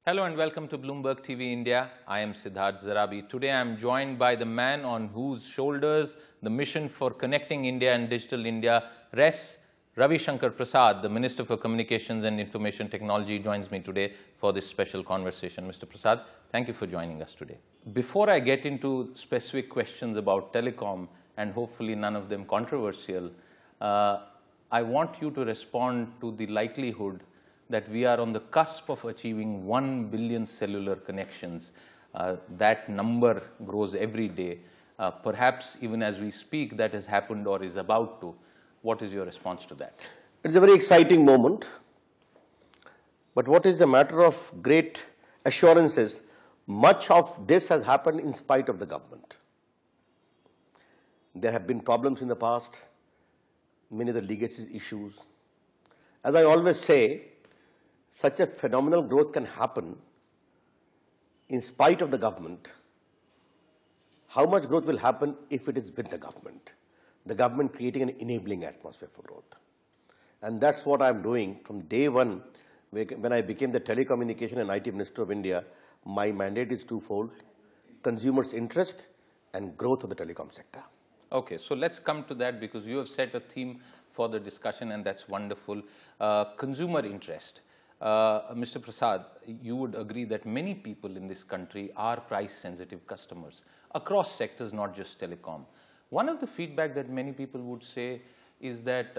Hello and welcome to Bloomberg TV India. I am Siddharth Zarabi. Today I am joined by the man on whose shoulders the mission for connecting India and digital India rests. Ravi Shankar Prasad, the Minister for Communications and Information Technology, joins me today for this special conversation. Mr. Prasad, thank you for joining us today. Before I get into specific questions about telecom, and hopefully none of them controversial, I want you to respond to the likelihood that we are on the cusp of achieving 1 billion cellular connections. That number grows every day. Perhaps even as we speak, that has happened or is about to. What is your response to that? It's a very exciting moment. But what is a matter of great assurance is much of this has happened in spite of the government. There have been problems in the past, many of the legacy issues. As I always say, such a phenomenal growth can happen in spite of the government. How much growth will happen if it is with the government? The government creating an enabling atmosphere for growth. And that's what I'm doing from day one. When I became the Telecommunication and IT Minister of India, my mandate is twofold: consumers' interest and growth of the telecom sector. Okay, so let's come to that because you have set a theme for the discussion and that's wonderful. Consumer interest. Mr. Prasad, you would agree that many people in this country are price-sensitive customers across sectors, not just telecom. One of the feedback that many people would say is that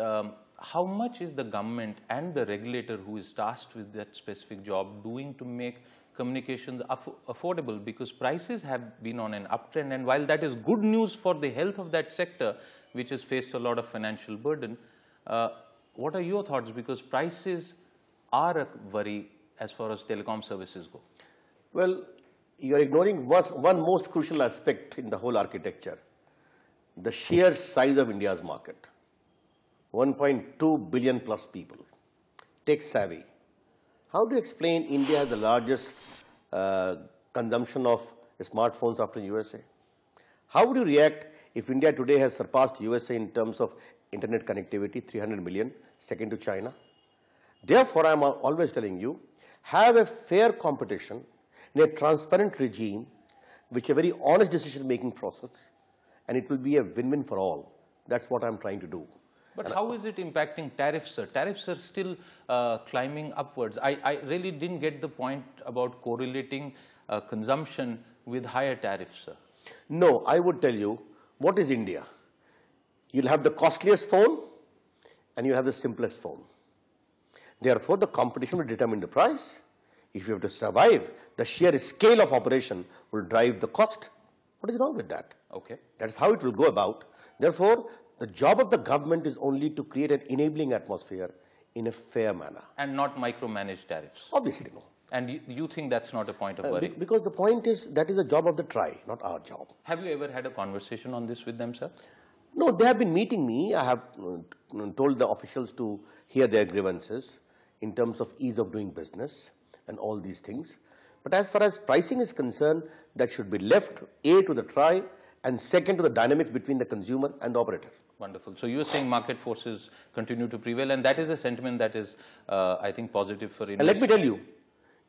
how much is the government and the regulator who is tasked with that specific job doing to make communications affordable, because prices have been on an uptrend, and while that is good news for the health of that sector, which has faced a lot of financial burden, what are your thoughts? Because prices are a worry as far as telecom services go. Well, you are ignoring one most crucial aspect in the whole architecture: the sheer size of India's market. 1.2 billion plus people, tech savvy. How do you explain India has the largest consumption of smartphones after USA? How would you react if India today has surpassed USA in terms of internet connectivity, 300 million, second to China? Therefore, I am always telling you, have a fair competition in a transparent regime, which is a very honest decision-making process, and it will be a win-win for all. That's what I'm trying to do. But how is it impacting tariffs, sir? Tariffs are still climbing upwards. I really didn't get the point about correlating consumption with higher tariffs, sir. No, I would tell you, what is India? You'll have the costliest phone and you have the simplest phone. Therefore, the competition will determine the price. If you have to survive, the sheer scale of operation will drive the cost. What is wrong with that? Okay. That's how it will go about. Therefore, the job of the government is only to create an enabling atmosphere in a fair manner. And not micromanage tariffs? Obviously, no. And you think that's not a point of worry? Because the point is, that is the job of the TRAI, not our job. Have you ever had a conversation on this with them, sir? No, they have been meeting me. I have told the officials to hear their grievances in terms of ease of doing business and all these things. But as far as pricing is concerned, that should be left, A, to the TRAI, and second, to the dynamics between the consumer and the operator. Wonderful. So you're saying market forces continue to prevail, and that is a sentiment that is, I think, positive for investors. And let me tell you,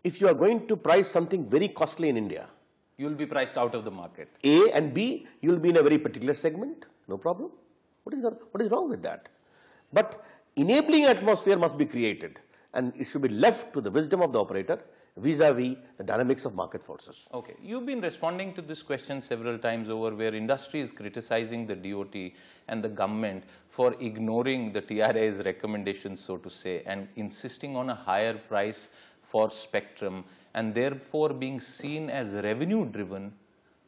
if you are going to price something very costly in India, you'll be priced out of the market. A, and B, you'll be in a very particular segment. No problem. What is wrong with that? But enabling atmosphere must be created, and it should be left to the wisdom of the operator vis-a-vis the dynamics of market forces. Okay. You've been responding to this question several times over, where industry is criticizing the DOT and the government for ignoring the TRA's recommendations, so to say, and insisting on a higher price for spectrum, and therefore being seen as revenue-driven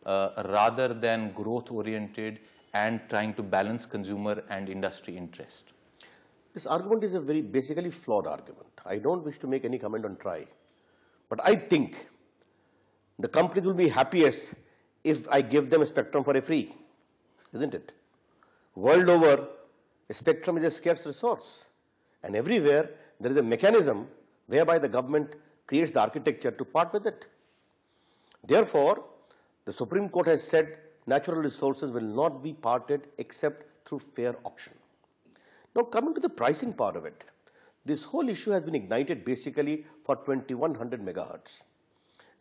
rather than growth-oriented and trying to balance consumer and industry interest. This argument is a very basically flawed argument. I don't wish to make any comment on TRAI. But I think the companies will be happiest if I give them a spectrum for a free, isn't it? World over, a spectrum is a scarce resource. And everywhere, there is a mechanism whereby the government creates the architecture to part with it. Therefore, the Supreme Court has said natural resources will not be parted except through fair auction. Now, coming to the pricing part of it, this whole issue has been ignited basically for 2100 megahertz.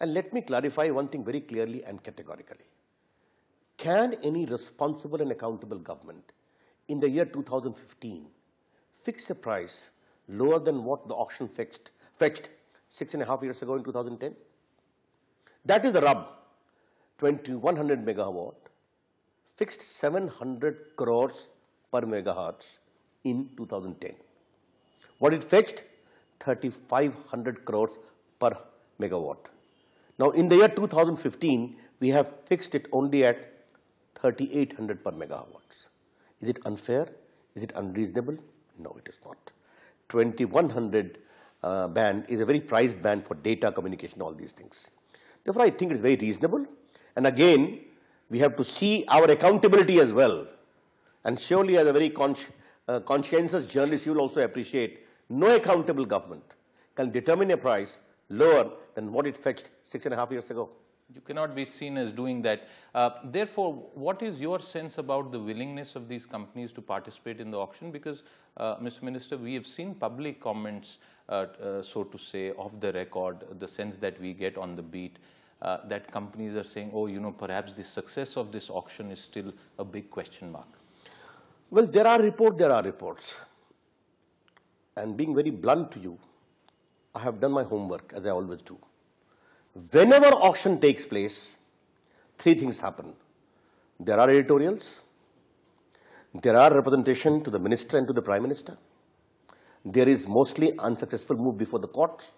And let me clarify one thing very clearly and categorically. Can any responsible and accountable government in the year 2015 fix a price lower than what the auction fetched 6.5 years ago in 2010? That is the rub. 2100 megawatt fixed 700 crores per megahertz in 2010. What it fetched? 3,500 crores per megawatt. Now, in the year 2015, we have fixed it only at 3,800 per megawatts. Is it unfair? Is it unreasonable? No, it is not. 2100 band is a very priced band for data communication, all these things. Therefore, I think it is very reasonable. And again, we have to see our accountability as well. And surely, as a very conscientious journalist, you will also appreciate no accountable government can determine a price lower than what it fetched 6.5 years ago. You cannot be seen as doing that. Therefore, what is your sense about the willingness of these companies to participate in the auction? Because, Mr. Minister, we have seen public comments, so to say, off the record, the sense that we get on the beat, that companies are saying, oh, you know, perhaps the success of this auction is still a big question mark. Well, there are reports. And being very blunt to you, I have done my homework, as I always do. Whenever auction takes place, three things happen. There are editorials, there are representation to the minister and to the prime minister, there is mostly unsuccessful move before the courts,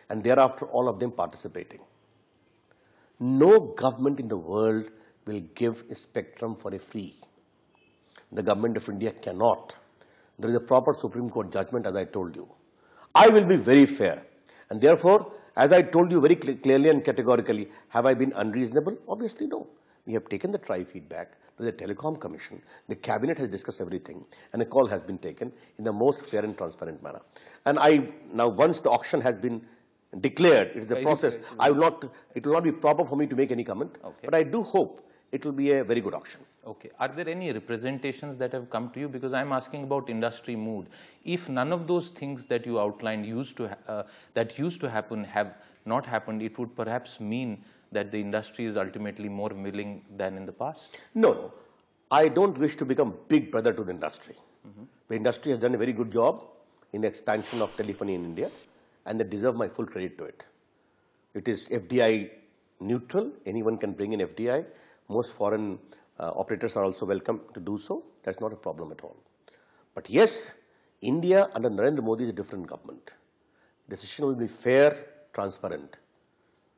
and thereafter all of them participating. No government in the world will give a spectrum for a free. The government of India cannot. There is a proper Supreme Court judgment, as I told you. I will be very fair. And therefore, as I told you very clearly and categorically, have I been unreasonable? Obviously, no. We have taken the TRI feedback to the Telecom Commission. The Cabinet has discussed everything, and a call has been taken in the most fair and transparent manner. And now, once the auction has been declared, it is the process. It will not be proper for me to make any comment. Okay. But I do hope it will be a very good auction. Okay. Are there any representations that have come to you? Because I'm asking about industry mood. If none of those things that you outlined that used to happen have not happened, it would perhaps mean that the industry is ultimately more willing than in the past? No. I don't wish to become big brother to the industry. The industry has done a very good job in the expansion of telephony in India, and they deserve my full credit to it. It is FDI neutral. Anyone can bring in FDI. Most foreign operators are also welcome to do so. That's not a problem at all. But yes, India under Narendra Modi is a different government. Decision will be fair, transparent.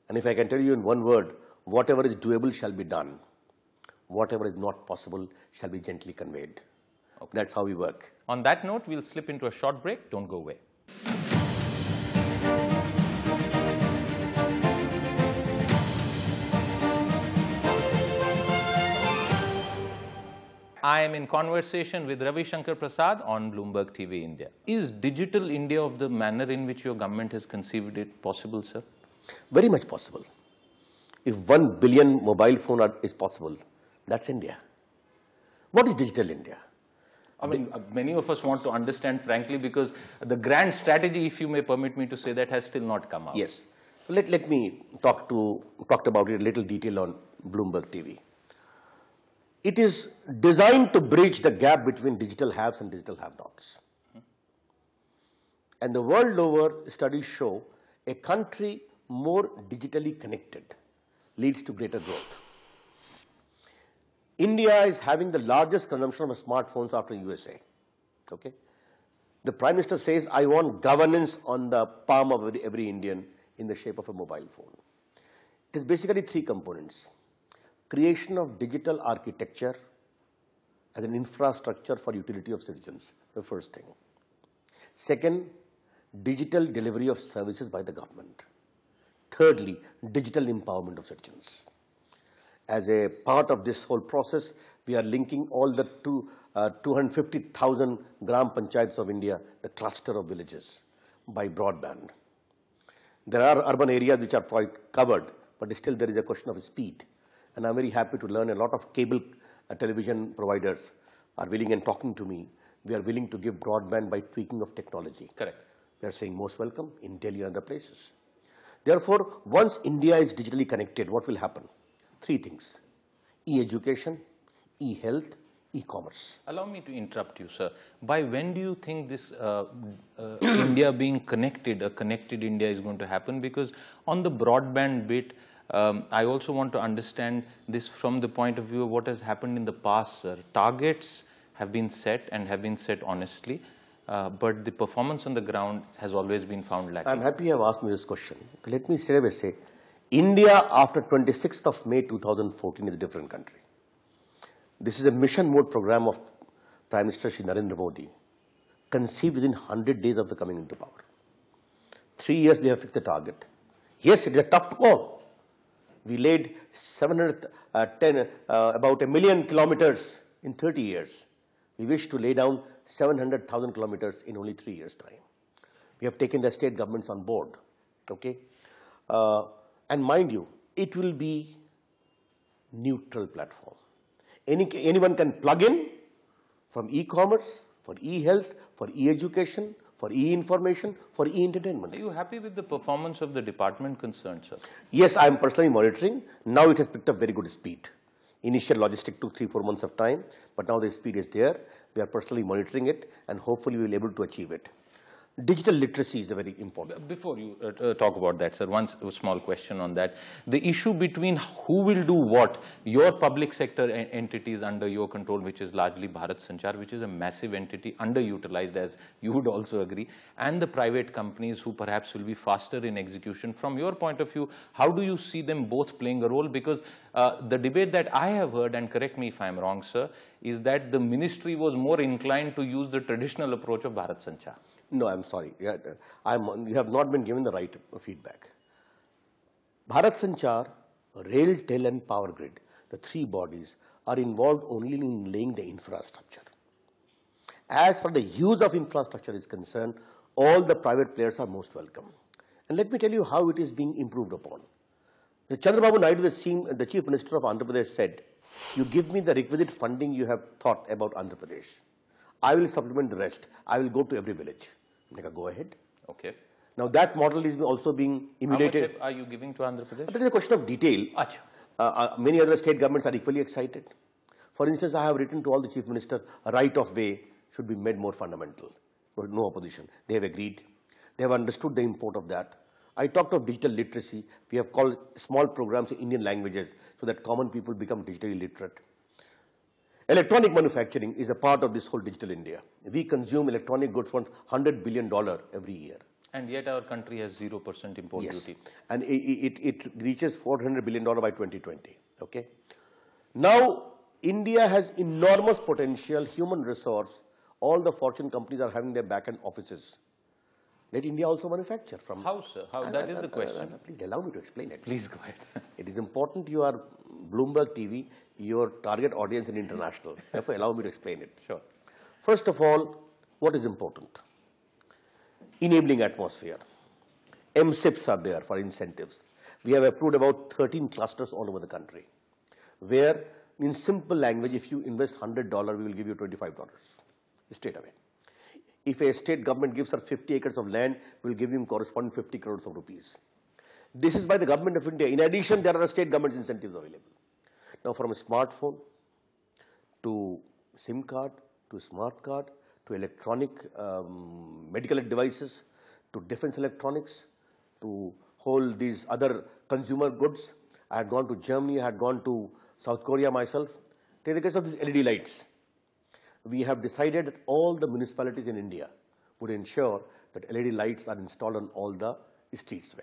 And if I can tell you in one word, whatever is doable shall be done. Whatever is not possible shall be gently conveyed. Okay. That's how we work. On that note, we'll slip into a short break. Don't go away. I am in conversation with Ravi Shankar Prasad on Bloomberg TV India. Is digital India of the manner in which your government has conceived it possible, sir? Very much possible. If 1 billion mobile phone is possible, that's India. What is digital India? I mean, many of us want to understand, frankly, because the grand strategy, if you may permit me to say that, has still not come out. Yes. So let me talked about it in a little detail on Bloomberg TV. It is designed to bridge the gap between digital haves and digital have-nots. And the world over, studies show a country more digitally connected leads to greater growth. India is having the largest consumption of smartphones after USA. Okay? The Prime Minister says, I want governance on the palm of every Indian in the shape of a mobile phone. It is basically three components. Creation of digital architecture as an infrastructure for utility of citizens, the first thing. Second, digital delivery of services by the government. Thirdly, digital empowerment of citizens. As a part of this whole process, we are linking all the 250,000 Gram Panchayats of India, the cluster of villages, by broadband. There are urban areas which are quite covered, but still there is a question of speed. And I'm very happy to learn a lot of cable television providers are willing and talking to me. We are willing to give broadband by tweaking of technology. Correct. They are saying most welcome in Delhi and other places. Therefore, once India is digitally connected, what will happen? Three things: e-education, e-health, e-commerce. Allow me to interrupt you, sir. By when do you think this India being connected, a connected India is going to happen? Because on the broadband bit, I also want to understand this from the point of view of what has happened in the past, sir. Targets have been set and have been set honestly, but the performance on the ground has always been found lacking. I'm happy you have asked me this question. Let me straight away say, India after 26th of May 2014 is a different country. This is a mission mode program of Prime Minister Shri Narendra Modi, conceived within 100 days of the coming into power. 3 years we have fixed the target. Yes, it is a tough call. We laid about 1 million kilometers in 30 years. We wish to lay down 700,000 kilometers in only 3 years' time. We have taken the state governments on board. Okay? And mind you, it will be neutral platform. Anyone can plug in from e-commerce, for e-health, for e-education, for e-information, for e-entertainment. Are you happy with the performance of the department concerned, sir? Yes, I am personally monitoring. Now it has picked up very good speed. Initial logistic took 3-4 months of time, but now the speed is there. We are personally monitoring it, and hopefully we will be able to achieve it. Digital literacy is very important. Before you talk about that, sir, one small question on that. The issue between who will do what, your public sector entities under your control, which is largely Bharat Sanchar, which is a massive entity, underutilized, as you would also agree, and the private companies who perhaps will be faster in execution. From your point of view, how do you see them both playing a role? Because the debate that I have heard, and correct me if I'm wrong, sir, is that the ministry was more inclined to use the traditional approach of Bharat Sanchar. No, I'm sorry. You have not been given the right feedback. Bharat Sanchar, Rail, Tel and Power Grid, the three bodies, are involved only in laying the infrastructure. As far as the use of infrastructure is concerned, all the private players are most welcome. And let me tell you how it is being improved upon. Chandrababu Naidu, the Chief Minister of Andhra Pradesh, said, "You give me the requisite funding you have thought about Andhra Pradesh. I will supplement the rest. I will go to every village." Go ahead. Okay. Now that model is also being emulated. How much are you giving to Andhra Pradesh? That is a question of detail. Many other state governments are equally excited. For instance, I have written to all the chief ministers, a right of way should be made more fundamental. No opposition. They have agreed. They have understood the import of that. I talked of digital literacy. We have called small programs in Indian languages so that common people become digitally literate. Electronic manufacturing is a part of this whole digital India. We consume electronic goods for $100 billion every year. And yet our country has 0% import duty. And it reaches $400 billion by 2020. Okay. Now, India has enormous potential, human resource. All the Fortune companies are having their back-end offices. Let India also manufacture from... How, sir? How? That is the question. Please allow me to explain it. Please go ahead. It is important you are Bloomberg TV, your target audience in international. Therefore, allow me to explain it. Sure. First of all, what is important? Enabling atmosphere. MSIPs are there for incentives. We have approved about 13 clusters all over the country, where in simple language, if you invest $100, we will give you $25 straight away. If a state government gives us 50 acres of land, we will give him corresponding 50 crores of rupees. This is by the government of India. In addition, there are state government incentives available. Now, from a smartphone to SIM card, to smart card, to electronic medical devices, to defense electronics, to hold these other consumer goods. I had gone to Germany, I had gone to South Korea myself. Take the case of these LED lights. We have decided that all the municipalities in India would ensure that LED lights are installed on all the streets.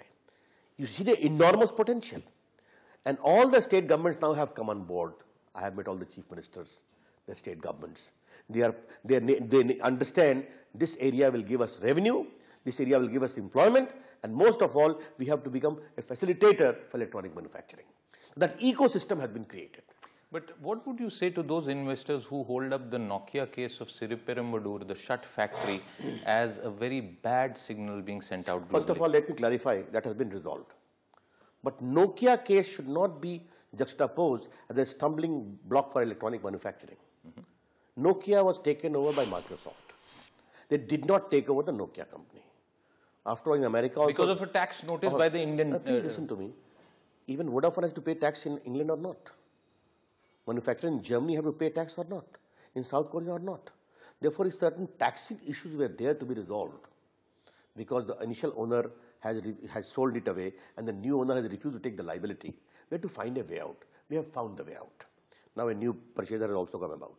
You see the enormous potential. And all the state governments now have come on board. I have met all the chief ministers, the state governments. They understand this area will give us revenue, this area will give us employment, and most of all, we have to become a facilitator for electronic manufacturing. That ecosystem has been created. But what would you say to those investors who hold up the Nokia case of Siriperumbudur, the shut factory, as a very bad signal being sent out globally? First of all, let me clarify, that has been resolved. But Nokia case should not be juxtaposed as a stumbling block for electronic manufacturing. Nokia was taken over by Microsoft. They did not take over the Nokia company. After all, in America also... Because of a tax notice by the Indian... Please listen to me. Even Vodafone has to pay tax in England or not. Manufacturers in Germany have to pay tax or not. In South Korea or not. Therefore, certain taxing issues were there to be resolved. Because the initial owner has sold it away and the new owner has refused to take the liability. We have to find a way out. We have found the way out. Now a new purchaser has also come about.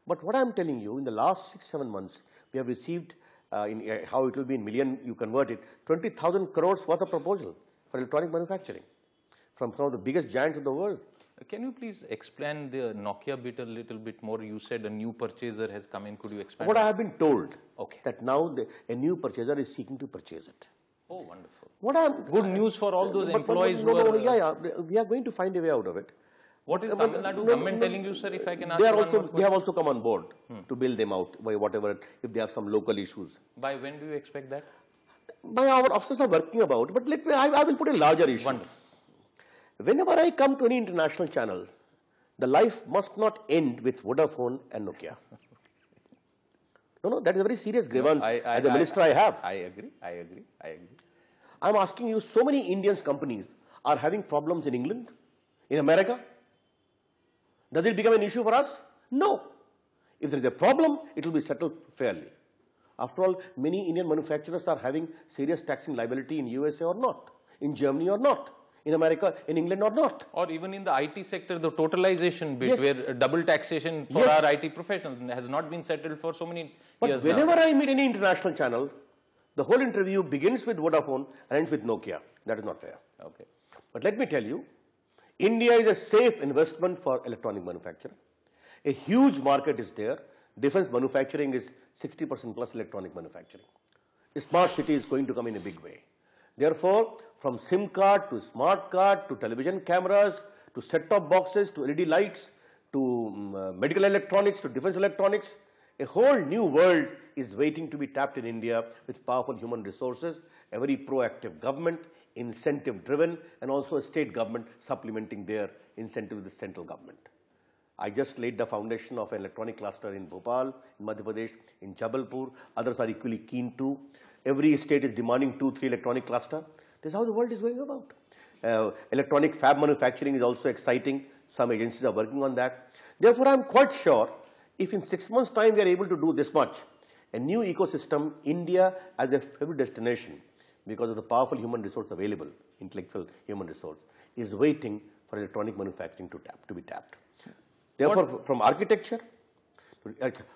But what I am telling you, in the last 6-7 months, we have received, how it will be in million, you convert it, 20,000 crores worth of proposal for electronic manufacturing from some of the biggest giants of the world. Can you please explain the Nokia bit a little bit more? You said a new purchaser has come in. Could you expand? What I have been told, okay, that now a new purchaser is seeking to purchase it. Oh, wonderful. Good news for all those employees who are... Yeah, we are going to find a way out of it. What is Tamil Nadu government telling you, sir, if I can ask you? They have also come on board to bail them out by whatever, if they have some local issues. By when do you expect that? By our officers are working about, but I will put a larger issue. Wonderful. Whenever I come to any international channel, the life must not end with Vodafone and Nokia. No, that is a very serious grievance. As a minister, I have. I agree. I'm asking you, so many Indian companies are having problems in England, in America. Does it become an issue for us? No. If there is a problem, it will be settled fairly. After all, many Indian manufacturers are having serious taxing liability in USA or not, in Germany or not, in America, in England or not. Or even in the IT sector, the totalization bit, where double taxation for our IT professionals has not been settled for so many years now. But whenever I meet any international channel, the whole interview begins with Vodafone and ends with Nokia. That is not fair. Okay. But let me tell you, India is a safe investment for electronic manufacturing. A huge market is there. Defense manufacturing is 60% plus electronic manufacturing. A smart city is going to come in a big way. Therefore, from SIM card to smart card to television cameras to set-top boxes to LED lights to medical electronics to defense electronics, a whole new world is waiting to be tapped in India with powerful human resources, a very proactive government, incentive-driven, and also a state government supplementing their incentive with the central government. I just laid the foundation of an electronic cluster in Bhopal, in Madhya Pradesh, in Jabalpur. Others are equally keen too. Every state is demanding 2-3 electronic cluster. This is how the world is going about. Electronic fab manufacturing is also exciting. Some agencies are working on that. Therefore, I am quite sure if in 6 months' time we are able to do this much, a new ecosystem, India as a favorite destination, because of the powerful human resource available, intellectual human resource, is waiting for electronic manufacturing to be tapped. Therefore, from architecture,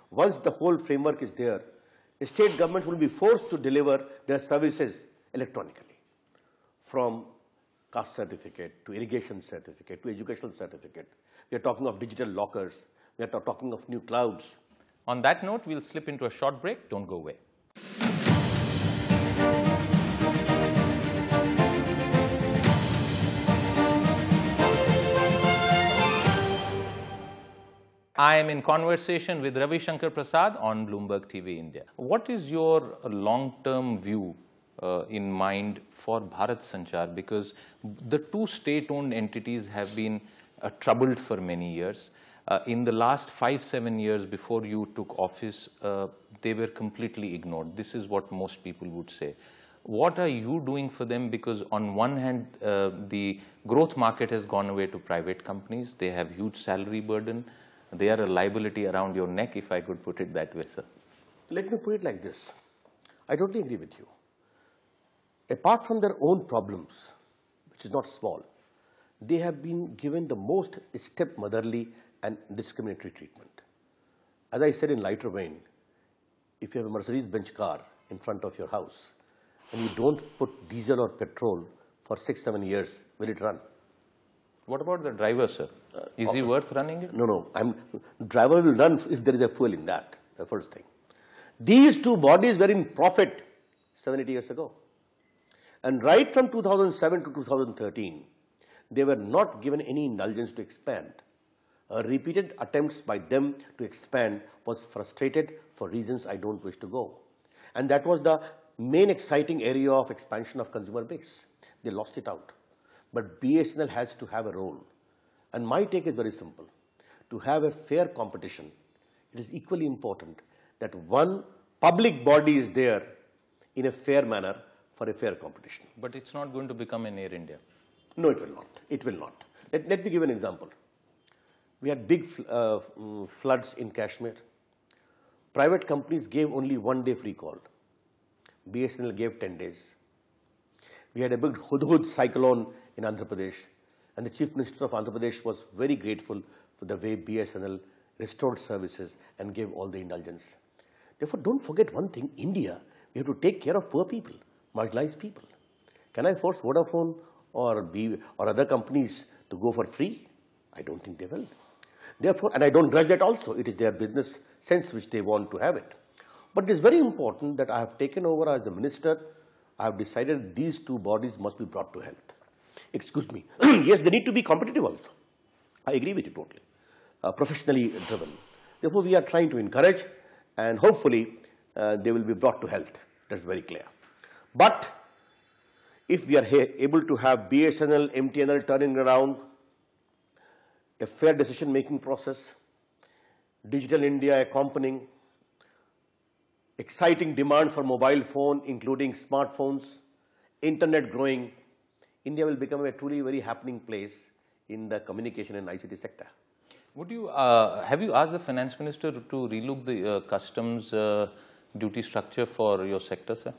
once the whole framework is there, state governments will be forced to deliver their services electronically, from caste certificate to irrigation certificate to educational certificate. We are talking of digital lockers. We are talking of new clouds. On that note, we'll slip into a short break. Don't go away. I am in conversation with Ravi Shankar Prasad on Bloomberg TV India. What is your long-term view in mind for Bharat Sanchar? Because the two state-owned entities have been troubled for many years. In the last 5-7 years before you took office, they were completely ignored. This is what most people would say. What are you doing for them? Because on one hand, the growth market has gone away to private companies. They have huge salary burden. They are a liability around your neck, if I could put it that way, sir. Let me put it like this. I totally agree with you. Apart from their own problems, which is not small, they have been given the most stepmotherly and discriminatory treatment. As I said in lighter vein, if you have a Mercedes-Benz car in front of your house and you don't put diesel or petrol for 6-7 years, will it run? What about the driver, sir? Is he worth running it? No. Driver will run if there is a fuel in that, the first thing. These two bodies were in profit 7-8 years ago. And right from 2007 to 2013, they were not given any indulgence to expand. Repeated attempts by them to expand was frustrated for reasons I don't wish to go. And that was the main exciting area of expansion of consumer base. They lost it out. But BSNL has to have a role. And my take is very simple. To have a fair competition, it is equally important that one public body is there in a fair manner for a fair competition. But it's not going to become an Air India. No, it will not. It will not. Let me give an example. We had big floods in Kashmir. Private companies gave only 1 day free call. BSNL gave 10 days. We had a big Hudhud cyclone in Andhra Pradesh, and the Chief Minister of Andhra Pradesh was very grateful for the way BSNL restored services and gave all the indulgence. Therefore, don't forget one thing, India, we have to take care of poor people, marginalized people. Can I force Vodafone or other companies to go for free? I don't think they will. Therefore, and I don't grudge that also, it is their business sense which they want to have it. But it is very important that I have taken over as the minister. I have decided these two bodies must be brought to health. Excuse me. Yes, they need to be competitive also. I agree with you totally. Professionally driven. Therefore, we are trying to encourage, and hopefully they will be brought to health. That's very clear. But if we are able to have BSNL, MTNL turning around, a fair decision-making process, Digital India accompanying, exciting demand for mobile phone, including smartphones, internet growing, India will become a truly very happening place in the communication and ICT sector. Would you, have you asked the finance minister to relook the customs duty structure for your sector, sir?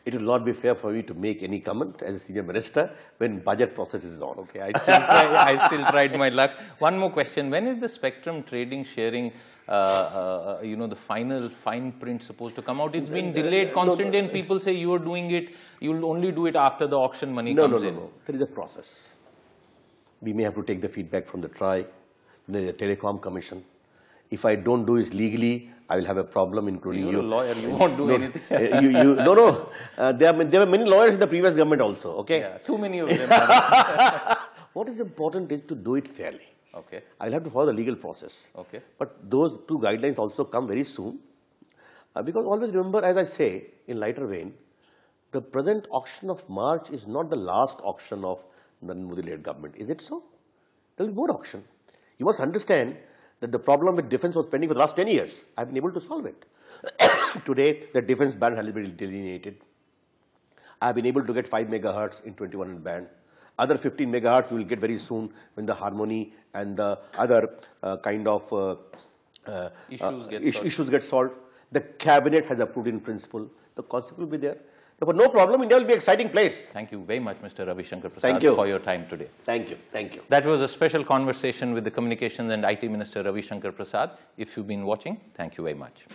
It will not be fair for me to make any comment as a senior minister when budget process is on. Okay, I still tried my luck. One more question. When is the spectrum trading sharing, the final fine print supposed to come out? It's been delayed constantly, and people say you are doing it, you'll only do it after the auction money comes in. No. There is a process. We may have to take the feedback from the TRAI, the Telecom Commission. If I don't do it legally, I will have a problem, including you. You're a lawyer, you won't do anything. No. There were many lawyers in the previous government also, okay? Yeah, too many of them. What is important is to do it fairly. Okay. I'll have to follow the legal process. Okay. But those two guidelines also come very soon. Because always remember, as I say, in lighter vein, the present auction of March is not the last auction of the Modi-led government. Is it so? There will be more auction. You must understand that the problem with defense was pending for the last 10 years. I've been able to solve it. Today, the defense band has been delineated. I've been able to get 5 megahertz in 21 band. Other 15 megahertz we will get very soon when the harmony and the other issues get solved. The cabinet has approved in principle. The concept will be there. Therefore, no problem. India will be an exciting place. Thank you very much, Mr. Ravi Shankar Prasad, for your time today. Thank you. Thank you. That was a special conversation with the Communications and IT Minister Ravi Shankar Prasad. If you've been watching, thank you very much.